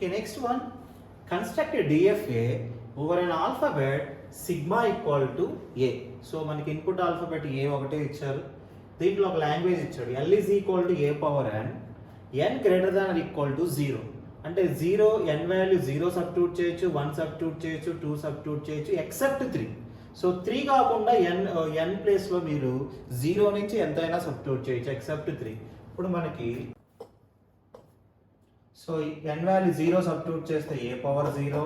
Okay, next one. Construct a DFA over an alphabet sigma equal to A. So మనకి input alphabet ఏ ఒకటే ఇచ్చారు. దీంట్లో ఒక language ఇచ్చాడు. L is equal to A power n. N greater than or equal to 0. అంటే 0 n value 0 substitute చేయొచ్చు, 1 substitute చేయొచ్చు, 2 substitute చేయొచ్చు ఎక్సెప్ట్ 3. సో 3 కాకుండా n ప్లేస్లో మీరు 0 నుంచి ఎంతైనా సబ్స్టిట్యూట్ చేయొచ్చు ఎక్సెప్ట్ 3. ఇప్పుడు మనకి సో n వాల్యూ 0 సబ్స్టిట్యూట్ చేస్తే a పవర్ 0,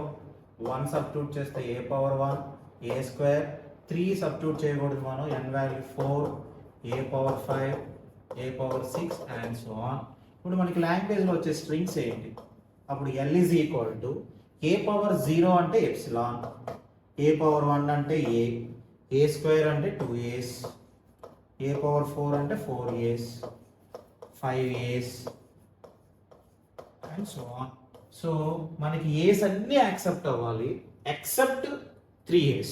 1 సబ్స్టిట్యూట్ చేస్తే a power 1, a square, 3 substitute చేయకూడదు మనం, n value 4, a power 5, a power 6 and so on. ఇప్పుడు మనకి లాంగ్వేజ్లో వచ్చే స్ట్రింగ్స్ ఏంటి? అప్పుడు L is equal to a power 0 అంటే ఎప్సిలాన్, a పవర్ 1 అంటే a స్క్వేర్ అంటే 2as, a పవర్ 4 అంటే 4as, 5as and so on. So మనకి ఏస్ అన్నీ యాక్సెప్ట్ అవ్వాలి ఎక్సెప్ట్ 3as.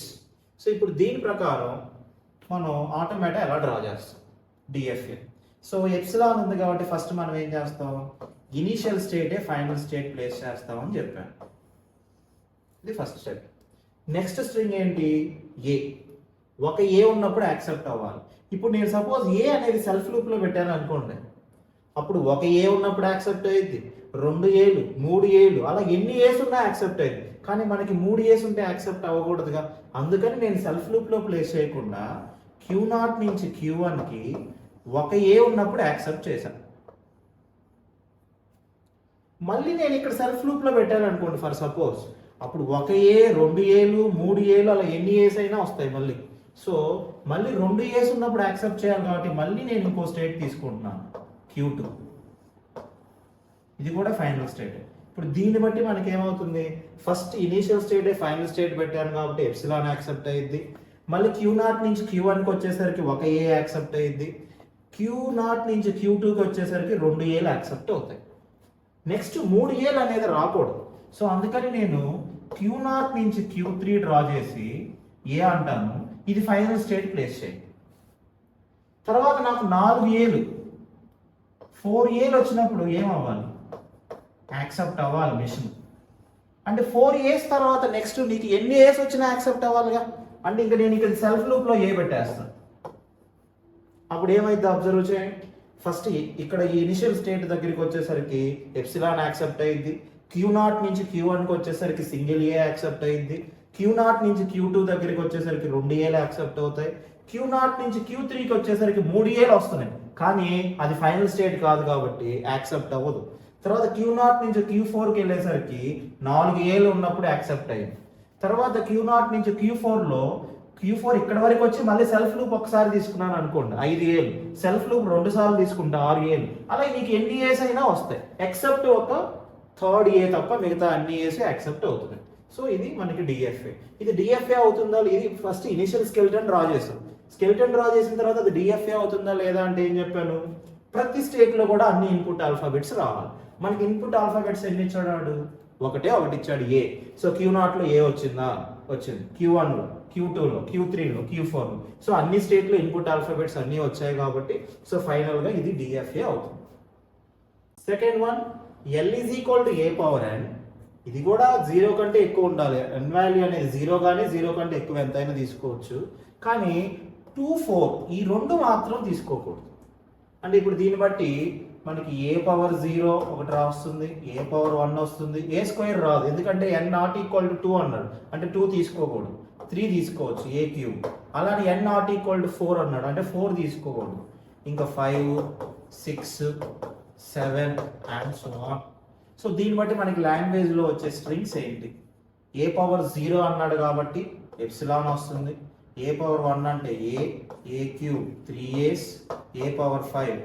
సో ఇప్పుడు దీని ప్రకారం మనం ఆటోమేటిక్ ఎలా డ్రా చేస్తాం డిఎఫ్ఏ. సో ఎప్సిలాన్ ఉంది కాబట్టి ఫస్ట్ మనం ఏం చేస్తాం, ఇనీషియల్ స్టేటే ఫైనల్ స్టేట్ ప్లేస్ చేస్తామని చెప్పాను. ఇది ఫస్ట్ స్టెప్. నెక్స్ట్ స్ట్రింగ్ ఏంటి? ఏ. ఒక ఏ ఉన్నప్పుడు యాక్సెప్ట్ అవ్వాలి. ఇప్పుడు నేను సపోజ్ ఏ అనేది సెల్ఫ్ లూప్లో పెట్టాను అనుకోండి, అప్పుడు ఒక ఏ ఉన్నప్పుడు యాక్సెప్ట్ అయ్యింది, 2 ఏలు, 3 ఏలు, అలా ఎన్ని ఏస్ ఉన్నా యాక్సెప్ట్ అయ్యింది. కానీ మనకి 3 ఏస్ ఉంటే యాక్సెప్ట్ అవ్వకూడదుగా. అందుకని నేను సెల్ఫ్ లూప్లో ప్లేస్ చేయకుండా Q0 నుంచి Q1కి ఒక ఏ ఉన్నప్పుడు యాక్సెప్ట్ చేశాను. మళ్ళీ నేను ఇక్కడ సెల్ఫ్ లూప్లో పెట్టాను అనుకోండి ఫర్ సపోజ్, అప్పుడు ఒక ఏ, 2 ఏలు, 3 ఏలు, అలా ఎన్ని ఏస్ అయినా వస్తాయి మళ్ళీ. సో మళ్ళీ 2 ఏస్ ఉన్నప్పుడు యాక్సెప్ట్ చేయాలి కాబట్టి మళ్ళీ నేను ఇంకో స్టేట్ తీసుకుంటున్నాను Q2. ఇది కూడా ఫైనల్ స్టేట్. ఇప్పుడు దీన్ని బట్టి మనకి ఏమవుతుంది, first initial state final state పెట్టాను కాబట్టి ఎప్సిలాన్ యాక్సెప్ట్ అయ్యింది. మళ్ళీ Q0 నుంచి Q1కి వచ్చేసరికి ఒక ఏ యాక్సెప్ట్ అయ్యింది. Q0 నుంచి Q2కి వచ్చేసరికి 2 ఏలు యాక్సెప్ట్ అవుతాయి. నెక్స్ట్ 3 ఏలు అనేది రాకూడదు. సో అందుకని నేను Q0 నుంచి Q3 డ్రా చేసి ఏ అంటాను, ఇది ఫైనల్ స్టేట్ ప్లేస్ చేయండి. తర్వాత నాకు 4 ఏలు, 4 ఏలు వచ్చినప్పుడు ఏమవ్వాలి, యాక్సెప్ట్ అవ్వాలి మిషన్. అంటే 4 ఏస్ తర్వాత నెక్స్ట్ నీకు ఎన్ని ఏస్ వచ్చినా యాక్సెప్ట్ అవ్వాలిగా. అంటే ఇంకా నేను ఇక్కడ సెల్ఫ్ లూప్లో ఏ పెట్టేస్తాను. అప్పుడు ఏమైంది అబ్జర్వ్ చేయండి. ఫస్ట్ ఇక్కడ ఈ ఇనిషియల్ స్టేట్ దగ్గరికి వచ్చేసరికి ఎప్సిలాన్ యాక్సెప్ట్ అయ్యింది. Q0 నుంచి Q1కి వచ్చేసరికి సింగిల్ ఏ యాక్సెప్ట్ అయ్యింది. Q0 నుంచి Q2 దగ్గరికి వచ్చేసరికి 2 ఏలు యాక్సెప్ట్ అవుతాయి. Q0 నుంచి Q3కి వచ్చేసరికి 3 ఏలు వస్తున్నాయి, కానీ అది ఫైనల్ స్టేట్ కాదు కాబట్టి యాక్సెప్ట్ అవ్వదు. తర్వాత Q0 నుంచి Q4కి వెళ్ళేసరికి 4 ఏలు ఉన్నప్పుడు యాక్సెప్ట్ అయ్యింది. తర్వాత Q0 నుంచి Q4లో Q4 ఇక్కడ వరకు వచ్చి మళ్ళీ సెల్ఫ్ లూప్ ఒకసారి తీసుకున్నాను అనుకోండి 5 ఏలు, సెల్ఫ్ లూప్ 2 సార్లు తీసుకుంటే 6 ఏలు, అలా నీకు ఎన్ని ఏస్ అయినా వస్తాయి ఎక్సెప్ట్ ఒక 3rd ఏ తప్ప మిగతా అన్ని ఏస్ యాక్సెప్ట్ అవుతుంది. సో ఇది మనకి డిఎఫ్ఏ. ఇది డిఎఫ్ఏ అవుతుందా? ఇది ఫస్ట్ ఇనిషియల్ స్కెల్టన్ డ్రా చేస్తాం. స్కెల్టన్ డ్రా చేసిన తర్వాత అది డిఎఫ్ఏ అవుతుందా లేదా అంటే ఏం చెప్పాను, ప్రతి స్టేట్లో కూడా అన్ని ఇన్పుట్ ఆల్ఫాబెట్స్ రావాలి. మనకి ఇన్పుట్ ఆల్ఫాబెట్స్ ఎన్ని ఇచ్చాడు? ఒకటి ఇచ్చాడు ఏ. సో Q0లో ఏ వచ్చిందా? వచ్చింది. Q1లో, Q2లో, Q3లో, Q4లో. సో అన్ని స్టేట్లో ఇన్పుట్ ఆల్ఫాబెట్స్ అన్నీ వచ్చాయి కాబట్టి సో ఫైనల్గా ఇది డిఎఫ్ఏ అవుతుంది. Second one, L is equal to a power n. ఇది కూడా 0 కంటే ఎక్కువ ఉండాలి. n వాల్యూ అనేది 0 కానీ 0 కంటే ఎక్కువ ఎంతైనా తీసుకోవచ్చు, కానీ 2, 4 ఈ 2 మాత్రం తీసుకోకూడదు. అంటే ఇప్పుడు దీన్ని బట్టి మనకి ఏ పవర్ 0 ఒకటి వస్తుంది, ఏ పవర్ 1 వస్తుంది, ఏ స్క్వేర్ రాదు, ఎందుకంటే n నాట్ ఈక్వల్ టు 2 అన్నాడు, అంటే 2 తీసుకోకూడదు. 3 తీసుకోవచ్చు, ఏ క్యూబ్. అలానే n నాట్ ఈక్వల్ టు 4 అన్నాడు, అంటే 4 తీసుకోకూడదు. ఇంకా 5, 6, 7 అండ్ సో ఆన్. సో దీన్ని బట్టి మనకి లాంగ్వేజ్లో వచ్చే స్ట్రింగ్స్ ఏంటి? ఏ పవర్ 0 అన్నాడు కాబట్టి ఎప్సిలాన్ వస్తుంది. ఏ పవర్ 1 అంటే a cube 3as, a power 5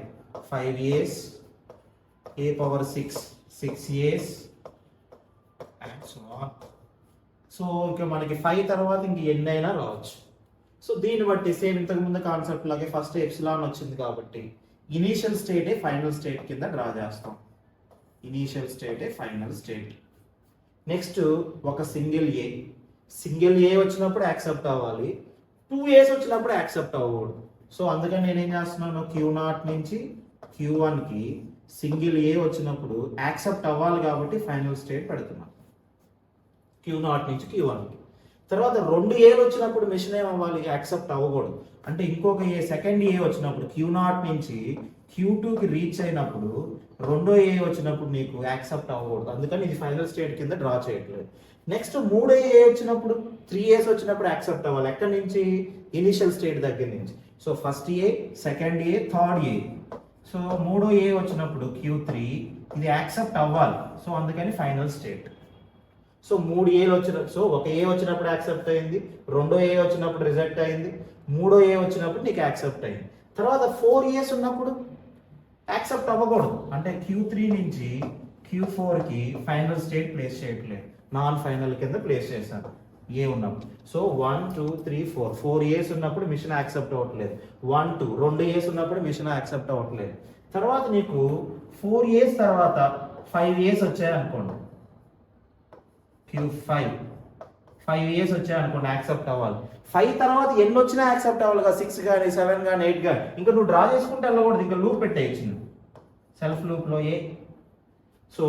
5as, a power 6 6as and so on. So ఇంకా మనకి 5 తర్వాత ఇంక ఎన్ని అయినా రావచ్చు. సో దీన్ని బట్టి సేమ్ ఇంతకుముందు కాన్సెప్ట్ లాగే ఫస్ట్ ఎప్సిలాన్ వచ్చింది కాబట్టి ఇనీషియల్ స్టేటే ఫైనల్ స్టేట్ కింద డ్రా చేస్తాం. ఇనీషియల్ స్టేటే ఫైనల్ స్టేట్. నెక్స్ట్ ఒక సింగిల్ ఏ వచ్చినప్పుడు యాక్సెప్ట్ అవ్వాలి, 2 ఏస్ వచ్చినప్పుడు యాక్సెప్ట్ అవ్వకూడదు. సో అందుకని నేనేం చేస్తున్నాను, Q0 నుంచి Q1కి సింగిల్ ఏ వచ్చినప్పుడు యాక్సెప్ట్ అవ్వాలి కాబట్టి ఫైనల్ స్టేట్ పెడుతున్నాం Q0 నుంచి Q1కి. తర్వాత 2 ఏలు వచ్చినప్పుడు మిషన్ ఏమవ్వాలి, యాక్సెప్ట్ అవ్వకూడదు. అంటే ఇంకొక ఏ సెకండ్ ఏ వచ్చినప్పుడు Q0 నుంచి Q2కి రీచ్ అయినప్పుడు 2వ ఏ వచ్చినప్పుడు నీకు యాక్సెప్ట్ అవ్వకూడదు. అందుకని ఇది ఫైనల్ స్టేట్ కింద డ్రా చేయట్లేదు. నెక్స్ట్ 3వ ఏ వచ్చినప్పుడు 3 ఏస్ వచ్చినప్పుడు యాక్సెప్ట్ అవ్వాలి. ఎక్కడి నుంచి, ఇనిషియల్ స్టేట్ దగ్గర నుంచి. సో ఫస్ట్ ఏ, సెకండ్ ఏ, థర్డ్ ఏ. సో 3వ ఏ వచ్చినప్పుడు Q3 ఇది యాక్సెప్ట్ అవ్వాలి. సో అందుకని ఫైనల్ స్టేట్. సో 3 ఏలు సో ఒక ఏ వచ్చినప్పుడు యాక్సెప్ట్ అయింది, 2వ ఏ వచ్చినప్పుడు రిజెక్ట్ అయింది, 3వ ఏ వచ్చినప్పుడు నీకు యాక్సెప్ట్ అయింది. తర్వాత 4 ఏస్ ఉన్నప్పుడు యాక్సెప్ట్ అవ్వకూడదు. అంటే Q3 నుంచి Q4కి ఫైనల్ స్టేట్ ప్లేస్ చేయట్లేదు, నాన్ ఫైనల్ కింద ప్లేస్ చేశాను ఏ ఉన్నప్పుడు. సో 1 2 3 4 4 ఏస్ ఉన్నప్పుడు మిషన్ యాక్సెప్ట్ అవ్వట్లేదు. 1 2 2 ఏస్ ఉన్నప్పుడు మిషన్ యాక్సెప్ట్ అవ్వట్లేదు. తర్వాత నీకు 4 ఏస్ తర్వాత 5 ఏస్ వచ్చాయి అనుకోండి, Q5 5 ఇయర్స్ వచ్చాయి అనుకోండి, యాక్సెప్ట్ అవ్వాలి. 5 తర్వాత ఎన్ని వచ్చినా యాక్సెప్ట్ అవ్వాలి కదా, 6 కానీ 7 కానీ 8 కానీ. ఇంకా నువ్వు డ్రా చేసుకుంటే వెళ్ళకూడదు, ఇంకా లూప్ పెట్టేయచ్చు నువ్వు సెల్ఫ్ లూప్లో ఏ. సో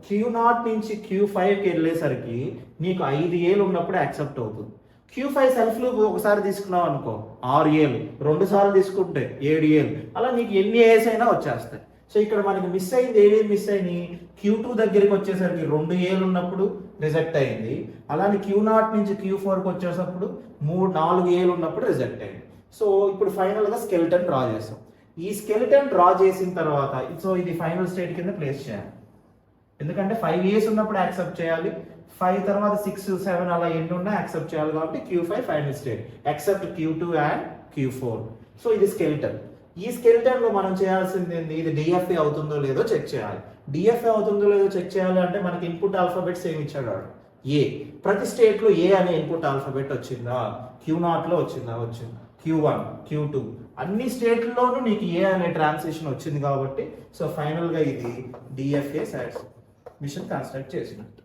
Q0 నుంచి Q5కి వెళ్ళేసరికి నీకు 5 ఏలు ఉన్నప్పుడు యాక్సెప్ట్ అవుతుంది. Q5 సెల్ఫ్ లూప్ ఒకసారి తీసుకున్నావు అనుకో 6 ఏలు, 2 సార్లు తీసుకుంటే 7 ఏలు, అలా నీకు ఎన్ని ఏస్ అయినా వచ్చేస్తాయి. సో ఇక్కడ మనకి మిస్ అయింది, ఏమేమి మిస్ అయినాయి, Q2 దగ్గరికి వచ్చేసరికి 2 ఏలు ఉన్నప్పుడు రిజెక్ట్ అయింది. అలానే Q0 నుంచి Q4కి వచ్చేటప్పుడు 4 ఏలు ఉన్నప్పుడు రిజెక్ట్ అయింది. సో ఇప్పుడు ఫైనల్గా స్కెల్టన్ డ్రా చేస్తాం. ఈ స్కెల్టన్ డ్రా చేసిన తర్వాత సో ఇది ఫైనల్ స్టేట్ కింద ప్లేస్ చేయాలి. ఎందుకంటే 5 ఇయర్స్ ఉన్నప్పుడు యాక్సెప్ట్ చేయాలి, 5 తర్వాత 6 7 అలా ఎన్ని ఉన్నా యాక్సెప్ట్ చేయాలి కాబట్టి Q5 final state except Q2 and Q4. So ఇది స్కెల్టన్. ఈ స్కెల్టన్ లో మనం చేయాల్సింది ఏంది, ఇది డిఎఫ్ఏ అవుతుందో లేదో చెక్ చేయాలి. డిఎఫ్ఏ అవుతుందో లేదో చెక్ చేయాలి అంటే మనకి ఇన్పుట్ ఆల్ఫాబెట్స్ ఏమి ఇచ్చాడు, ఏ. ప్రతి స్టేట్ లో ఏ అనే ఇన్పుట్ ఆల్ఫాబెట్ వచ్చిందా, Q0 లో వచ్చిందా, వచ్చింది. Q1 Q2 అన్ని స్టేట్లలోనూ నీకు ఏ అనే ట్రాన్సిషన్ వచ్చింది కాబట్టి సో ఫైనల్ గా ఇది డిఎఫ్ఏ మిషన్ కన్స్ట్రక్ట్ చేసినట్టు.